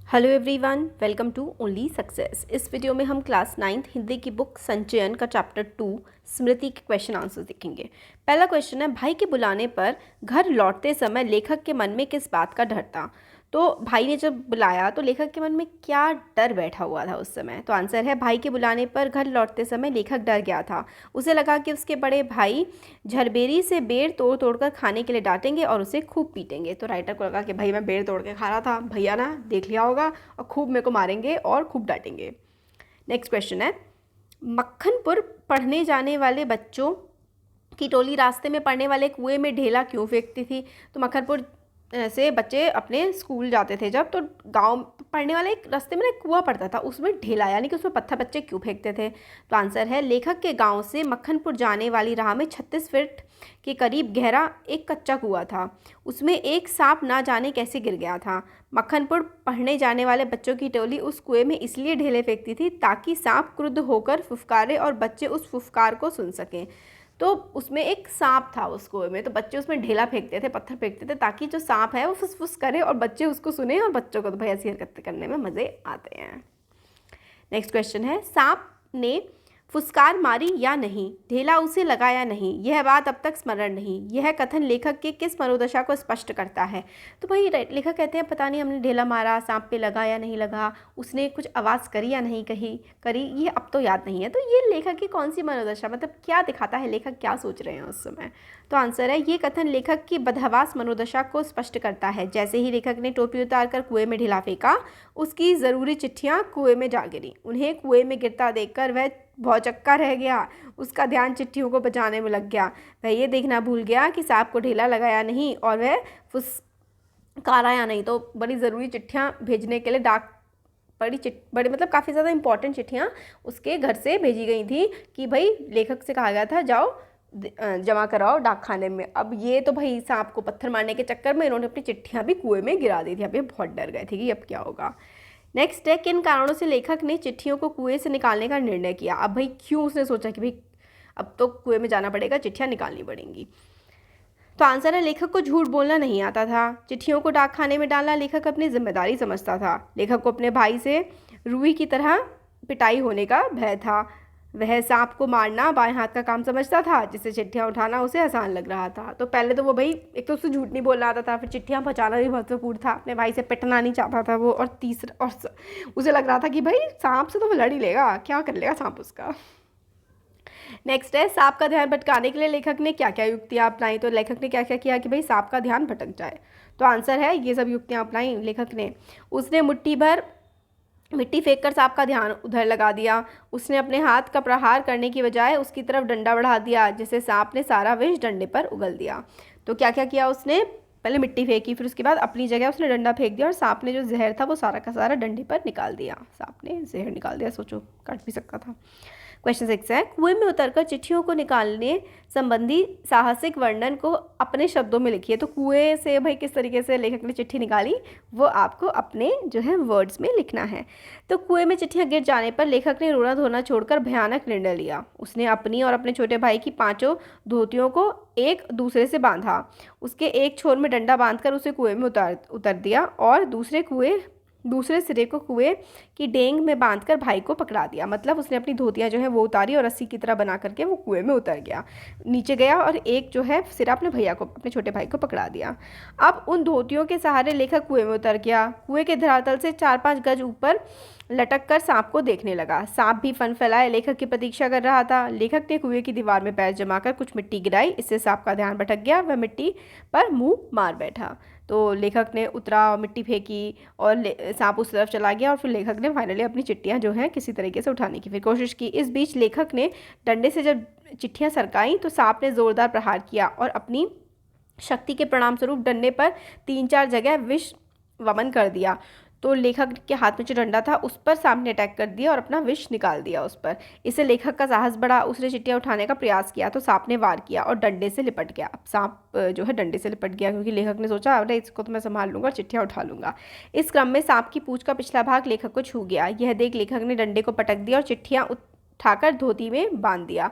Hello everyone, welcome to only success. इस video में हम क्लास 9th हिंदी की बुक संचयन का चैप्टर 2 स्मृति के क्वेश्चन आंसर देखेंगे। पहला क्वेश्चन है, भाई के बुलाने पर घर लौटते समय लेखक के मन में किस बात का डर था। तो भाई ने जब बुलाया तो लेखक के मन में क्या डर बैठा हुआ था उस समय। तो आंसर है, भाई के बुलाने पर घर लौटते समय लेखक डर गया था। उसे लगा कि उसके बड़े भाई झरबेरी से बेर तोड़ तोड़ कर खाने के लिए डांटेंगे और उसे खूब पीटेंगे। तो राइटर को लगा कि भाई मैं बेर तोड़ के खा रहा था, भैया ना देख लिया होगा और खूब मेरे को मारेंगे और खूब डांटेंगे। नेक्स्ट क्वेश्चन है, मक्खनपुर पढ़ने जाने वाले बच्चों की टोली रास्ते में पड़ने वाले कुएं में ढेला क्यों फेंकती थी। तो मक्खनपुर से बच्चे अपने स्कूल जाते थे जब, तो गांव पढ़ने वाले एक रास्ते में एक कुआं पड़ता था, उसमें ढेला यानी कि उसमें पत्थर बच्चे क्यों फेंकते थे। तो आंसर है, लेखक के गांव से मक्खनपुर जाने वाली राह में 36 फीट के करीब गहरा एक कच्चा कुआं था। उसमें एक सांप ना जाने कैसे गिर गया था। मक्खनपुर पढ़ने जाने वाले बच्चों की टोली उस कुएं में इसलिए ढेले फेंकती थी ताकि सांप क्रुद्ध होकर फुफकारे और बच्चे उस फुफकार को सुन सकें। तो उसमें एक सांप था उस कुएं में, तो बच्चे उसमें ढेला फेंकते थे, पत्थर फेंकते थे ताकि जो सांप है वो फुसफुस करे और बच्चे उसको सुने, और बच्चों को तो भाई ऐसी हरकतें करने में मज़े आते हैं। नेक्स्ट क्वेश्चन है, सांप ने फुसकार मारी या नहीं, ढेला उसे लगा या नहीं, यह बात अब तक स्मरण नहीं। यह कथन लेखक के किस मनोदशा को स्पष्ट करता है। तो भाई लेखक कहते हैं पता नहीं हमने ढेला मारा, सांप पे लगा या नहीं लगा, उसने कुछ आवाज़ करी या नहीं करी, ये अब तो याद नहीं है। तो ये लेखक की कौन सी मनोदशा, मतलब क्या दिखाता है, लेखक क्या सोच रहे हैं उस समय। तो आंसर है, ये कथन लेखक की बदहवास मनोदशा को स्पष्ट करता है। जैसे ही लेखक ने टोपी उतार कर कुएं में ढेला फेंका, उसकी ज़रूरी चिट्ठियाँ कुएं में जा गिरी। उन्हें कुएं में गिरता देखकर वह भौचक्का रह गया। उसका ध्यान चिट्ठियों को बचाने में लग गया। वह ये देखना भूल गया कि सांप को ढेला लगाया नहीं और वह फुसकारा या नहीं। तो बड़ी ज़रूरी चिट्ठियाँ भेजने के लिए बड़ी मतलब काफ़ी ज़्यादा इंपॉर्टेंट चिट्ठियाँ उसके घर से भेजी गई थी कि भाई लेखक से कहा गया था जाओ जमा कराओ डाक खाने में। अब ये तो भाई सांप को पत्थर मारने के चक्कर में इन्होंने अपनी चिट्ठियाँ भी कुएं में गिरा दी थी। अब ये बहुत डर गए थे कि अब क्या होगा। नेक्स्ट है, किन कारणों से लेखक ने चिट्ठियों को कुएं से निकालने का निर्णय किया। अब भाई क्यों उसने सोचा कि भाई अब तो कुएं में जाना पड़ेगा, चिट्ठियाँ निकालनी पड़ेंगी। तो आंसर है, लेखक को झूठ बोलना नहीं आता था। चिट्ठियों को डाक खाने में डालना लेखक अपनी जिम्मेदारी समझता था। लेखक को अपने भाई से रूही की तरह पिटाई होने का भय था। वह सांप को मारना बाएं हाथ का काम समझता था, जिससे चिट्ठियाँ उठाना उसे आसान लग रहा था। तो पहले तो वो भाई एक तो उससे झूठ नहीं बोलना आता था, फिर चिट्ठियाँ पहुँचाना भी महत्वपूर्ण था, अपने भाई से पिटना नहीं चाहता था वो, और तीसरा और उसे लग रहा था कि भाई सांप से तो वो लड़ ही लेगा, क्या कर लेगा सांप उसका। नेक्स्ट है, सांप का ध्यान भटकाने के लिए लेखक ने क्या क्या युक्तियाँ अपनाई। तो लेखक ने क्या क्या किया कि भाई सांप का ध्यान भटक जाए। तो आंसर है, ये सब युक्तियाँ अपनाई लेखक ने। उसने मुट्ठी भर मिट्टी फेंककर सांप का ध्यान उधर लगा दिया। उसने अपने हाथ का प्रहार करने की बजाय उसकी तरफ डंडा बढ़ा दिया, जिससे सांप ने सारा विष डंडे पर उगल दिया। तो क्या क्या किया उसने, पहले मिट्टी फेंकी, फिर उसके बाद अपनी जगह उसने डंडा फेंक दिया और सांप ने जो जहर था वो सारा का सारा डंडे पर निकाल दिया। सांप ने जहर निकाल दिया, सोचो काट भी सकता था। क्वेश्चन 6 है, कुएं में उतरकर चिट्ठियों को निकालने संबंधी साहसिक वर्णन को अपने शब्दों में लिखिए। तो कुएं से भाई किस तरीके से लेखक ने चिट्ठी निकाली वो आपको अपने जो है वर्ड्स में लिखना है। तो कुएं में चिट्ठियां गिर जाने पर लेखक ने रोना धोना छोड़कर भयानक निर्णय लिया। उसने अपनी और अपने छोटे भाई की 5 धोतियों को एक दूसरे से बांधा। उसके एक छोर में डंडा बांधकर उसे कुएं में उतर दिया और दूसरे सिरे को कुएं की डेंग में बांधकर भाई को पकड़ा दिया। मतलब उसने अपनी धोतियां जो है वो उतारी और रस्सी की तरह बना करके वो कुएं में उतर गया, नीचे गया, और एक जो है सिरा अपने भैया को, अपने छोटे भाई को पकड़ा दिया। अब उन धोतियों के सहारे लेखक कुएं में उतर गया। कुएं के धरातल से 4-5 गज ऊपर लटक कर सांप को देखने लगा। सांप भी फन फैलाए लेखक की प्रतीक्षा कर रहा था। लेखक ने कुएं की दीवार में पैर जमाकर कुछ मिट्टी गिराई, इससे सांप का ध्यान भटक गया, वह मिट्टी पर मुंह मार बैठा। तो लेखक ने उतरा, मिट्टी फेंकी और सांप उस तरफ चला गया, और फिर लेखक ने फाइनली अपनी चिट्ठियाँ जो हैं किसी तरीके से उठाने की फिर कोशिश की। इस बीच लेखक ने डंडे से जब चिट्ठियाँ सरकाई तो सांप ने जोरदार प्रहार किया और अपनी शक्ति के परिणाम स्वरूप डंडे पर 3-4 जगह विष वमन कर दिया। तो लेखक के हाथ में जो डंडा था उस पर सांप ने अटैक कर दिया और अपना विष निकाल दिया उस पर। इससे लेखक का साहस बढ़ा, उसने चिट्ठियाँ उठाने का प्रयास किया तो सांप ने वार किया और डंडे से लिपट गया। अब सांप जो है डंडे से लिपट गया क्योंकि लेखक ने सोचा अरे इसको तो मैं संभाल लूंगा और चिट्ठियाँ उठा लूंगा। इस क्रम में सांप की पूंछ का पिछला भाग लेखक को छू गया। यह देख लेखक ने डंडे को पटक दिया और चिट्ठियाँ उठाकर धोती में बांध दिया,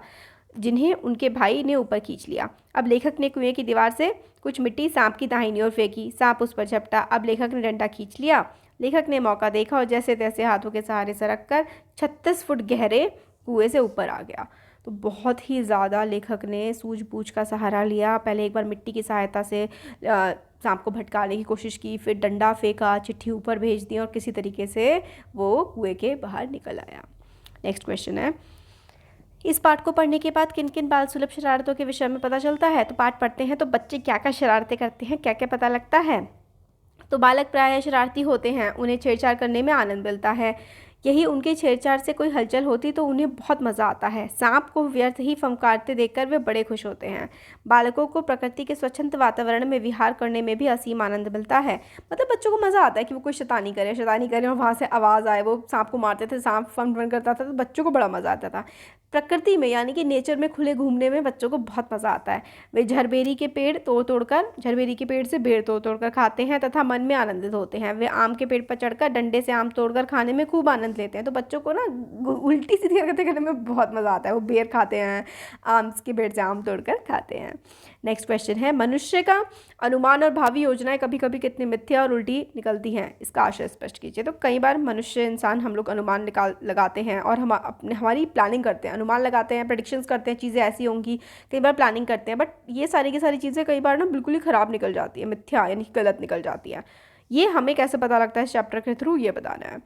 जिन्हें उनके भाई ने ऊपर खींच लिया। अब लेखक ने कुएं की दीवार से कुछ मिट्टी सांप की दाहिनी ओर फेंकी। सांप उस पर झपटा। अब लेखक ने डंडा खींच लिया, लेखक ने मौका देखा और जैसे तैसे हाथों के सहारे सरक कर 36 फुट गहरे कुएं से ऊपर आ गया। तो बहुत ही ज़्यादा लेखक ने सूझबूझ का सहारा लिया। पहले एक बार मिट्टी की सहायता से सांप को भटकाने की कोशिश की, फिर डंडा फेंका, चिट्ठी ऊपर भेज दी और किसी तरीके से वो कुएं के बाहर निकल आया। नेक्स्ट क्वेश्चन है, इस पाठ को पढ़ने के बाद किन किन बाल सुलभ शरारतों के विषय में पता चलता है। तो पाठ पढ़ते हैं तो बच्चे क्या क्या शरारतें करते हैं, क्या क्या पता लगता है। तो बालक प्रायः शरारती होते हैं, उन्हें छेड़छाड़ करने में आनंद मिलता है। यही उनकी छेड़छाड़ से कोई हलचल होती तो उन्हें बहुत मज़ा आता है। सांप को व्यर्थ ही फंकारते देखकर वे बड़े खुश होते हैं। बालकों को प्रकृति के स्वच्छंद वातावरण में विहार करने में भी असीम आनंद मिलता है। मतलब बच्चों को मज़ा आता है कि वो कोई शैतानी करें और वहाँ से आवाज़ आए। वो सांप को मारते थे, सांप फन करता था, तो बच्चों को बड़ा मज़ा आता था। प्रकृति में यानी कि नेचर में खुले घूमने में बच्चों को बहुत मज़ा आता है। वे झरबेरी के पेड़ से बेर तोड़ तोड़कर खाते हैं तथा मन में आनंदित होते हैं। वे आम के पेड़ पर चढ़कर डंडे से आम तोड़कर खाने में खूब आनंद लेते हैं। तो बच्चों को ना उल्टी सीधी हरकतें करने में बहुत मज़ा आता है। वो बेर खाते हैं, आम के पेड़ से आम तोड़कर खाते हैं। नेक्स्ट क्वेश्चन है, मनुष्य का अनुमान और भावी योजनाएं कभी कभी कितनी मिथ्या और उल्टी निकलती हैं, इसका आशय स्पष्ट कीजिए। तो कई बार मनुष्य इंसान हम लोग अनुमान लगाते हैं और हम हमारी प्लानिंग करते हैं, अनुमान लगाते हैं, प्रेडिक्शंस करते हैं, चीज़ें ऐसी होंगी, कई बार प्लानिंग करते हैं, बट ये सारी की सारी चीज़ें कई बार ना बिल्कुल ही ख़राब निकल जाती है, मिथ्या यानी गलत निकल जाती है। ये हमें कैसे पता लगता है इस चैप्टर के थ्रू, ये बताना है।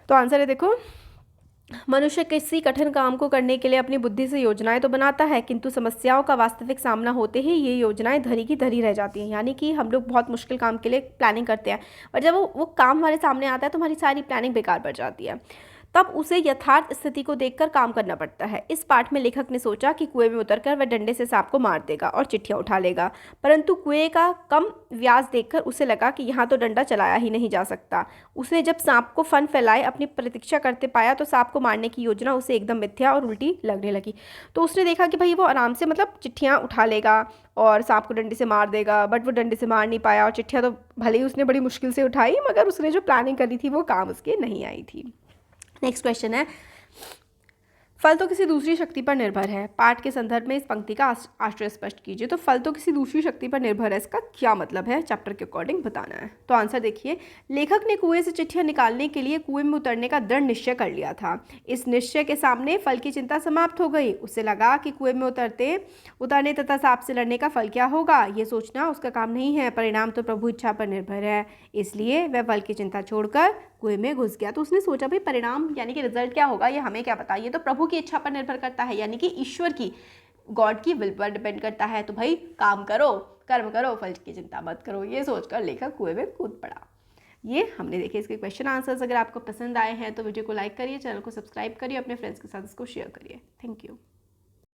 तो आंसर है, देखो, मनुष्य किसी कठिन काम को करने के लिए अपनी बुद्धि से योजनाएं तो बनाता है, किंतु समस्याओं का वास्तविक सामना होते ही ये योजनाएं धरी की धरी रह जाती हैं। यानी कि हम लोग बहुत मुश्किल काम के लिए प्लानिंग करते हैं और जब वो काम हमारे सामने आता है तो हमारी सारी प्लानिंग बेकार पड़ जाती है। तब उसे यथार्थ स्थिति को देखकर काम करना पड़ता है। इस पाठ में लेखक ने सोचा कि कुएं में उतरकर वह डंडे से सांप को मार देगा और चिट्ठियां उठा लेगा, परंतु कुएं का कम व्यास देखकर उसे लगा कि यहाँ तो डंडा चलाया ही नहीं जा सकता। उसने जब सांप को फन फैलाए अपनी प्रतीक्षा करते पाया तो सांप को मारने की योजना उसे एकदम मिथ्या और उल्टी लगने लगी। तो उसने देखा कि भाई वो आराम से मतलब चिट्ठियाँ उठा लेगा और सांप को डंडे से मार देगा, बट वो डंडे से मार नहीं पाया और चिट्ठियाँ तो भले ही उसने बड़ी मुश्किल से उठाई, मगर उसने जो प्लानिंग करी थी वो काम उसके नहीं आई थी। नेक्स्ट क्वेश्चन है, फल तो किसी दूसरी शक्ति पर निर्भर है। पाठ के संदर्भ में इस पंक्ति का आश्रय स्पष्ट कीजिए। तो फल तो किसी दूसरी शक्ति पर निर्भर है, इसका क्या मतलब है, चैप्टर के अकॉर्डिंग बताना है। तो आंसर देखिए, लेखक ने कुएं से चिट्ठियां निकालने के लिए कुएं में उतरने का दृढ़ निश्चय कर लिया था। इस निश्चय के सामने फल की चिंता समाप्त हो गई। उसे लगा कि कुएं में उतरने तथा सांप से लड़ने का फल क्या होगा, ये सोचना उसका काम नहीं है, परिणाम तो प्रभु इच्छा पर निर्भर है। इसलिए वह फल की चिंता छोड़कर कुएं में घुस गया। तो उसने सोचा भाई परिणाम यानी कि रिजल्ट क्या होगा ये हमें क्या पता, ये तो प्रभु की इच्छा पर निर्भर करता है, यानी कि ईश्वर की, गॉड की विल पर डिपेंड करता है। तो भाई काम करो, कर्म करो, फल की चिंता मत करो, ये सोचकर लेखक कुएं में कूद पड़ा। ये हमने देखे इसके क्वेश्चन आंसर्स। अगर आपको पसंद आए हैं तो वीडियो को लाइक करिए, चैनल को सब्सक्राइब करिए, अपने फ्रेंड्स के साथ इसको शेयर करिए। Thank you.